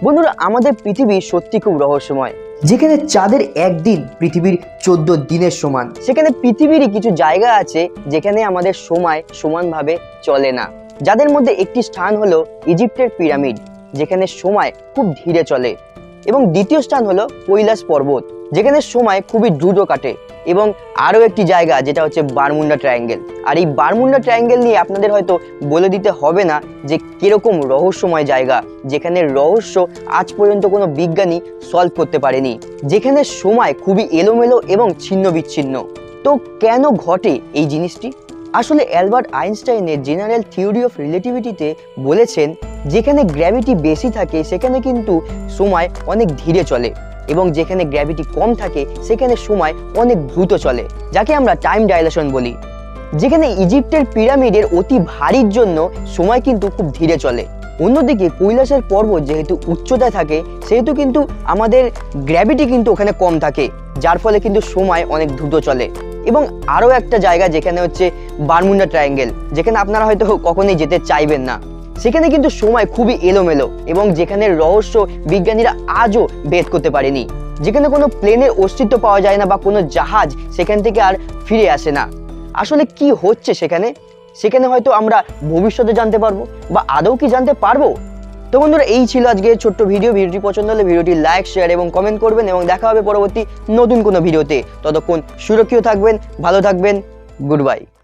বন্ধুরা, আমাদের পৃথিবী সত্যি খুব রহস্যময়। যেখানে চাঁদের একদিন পৃথিবীর 14 দিনের সমান, সেখানে পৃথিবীরই কিছু জায়গা আছে যেখানে আমাদের সময় সমানভাবে চলে না। যাদের মধ্যে একটি স্থান হলো ইজিপ্টের পিরামিড, যেখানে সময় খুব ধীরে চলে। এবং দ্বিতীয় স্থান হলো কৈলাস পর্বত, যেখানে সময় খুবই দ্রুত কাটে। এবং আরও একটি জায়গা যেটা হচ্ছে বারমুডা ট্রায়াঙ্গেল। আর এই বারমুডা ট্রায়াঙ্গেল নিয়ে আপনাদের হয়তো বলে দিতে হবে না যে কিরকম রহস্যময় জায়গা, যেখানে রহস্য আজ পর্যন্ত কোনো বিজ্ঞানী সলভ করতে পারেনি, যেখানে সময় খুবই এলোমেলো এবং ছিন্ন বিচ্ছিন্ন। তো কেন ঘটে এই জিনিসটি? আসলে অ্যালবার্ট আইনস্টাইনের জেনারেল থিওরি অফ রিলেটিভিটিতে বলেছেন, যেখানে গ্র্যাভিটি বেশি থাকে সেখানে কিন্তু সময় অনেক ধীরে চলে, এবং যেখানে গ্র্যাভিটি কম থাকে সেখানে সময় অনেক দ্রুত চলে, যাকে আমরা টাইম ডাইলেশন বলি। যেখানে ইজিপ্টের পিরামিডের অতি ভারীর জন্য সময় কিন্তু খুব ধীরে চলে। অন্যদিকে কৈলাসের পর্বত যেহেতু উচ্চতায় থাকে, সেহেতু কিন্তু আমাদের গ্র্যাভিটি কিন্তু ওখানে কম থাকে, যার ফলে কিন্তু সময় অনেক দ্রুত চলে। এবং আরও একটা জায়গা যেখানে হচ্ছে বারমুডা ট্রায়াঙ্গেল, যেখানে আপনারা হয়তো কখনোই যেতে চাইবেন না। সেখানে কিন্তু সময় খুবই এলোমেলো, এবং যেখানে রহস্য বিজ্ঞানীরা আজও ভেদ করতে পারেনি। যেখানে কোনো প্লেনের অস্তিত্ব পাওয়া যায় না, বা কোনো জাহাজ সেখান থেকে আর ফিরে আসে না। আসলে কি হচ্ছে সেখানে হয়তো আমরা ভবিষ্যতে জানতে পারবো, বা আদৌ কি জানতে পারবো? তো বন্ধুরা, এই ছিল আজকে ছোট্ট ভিডিওটি পছন্দ হলে ভিডিওটি লাইক, শেয়ার এবং কমেন্ট করবেন, এবং দেখা হবে পরবর্তী নতুন কোনো ভিডিওতে। ততক্ষণ সুরক্ষিত থাকবেন, ভালো থাকবেন, গুড বাই।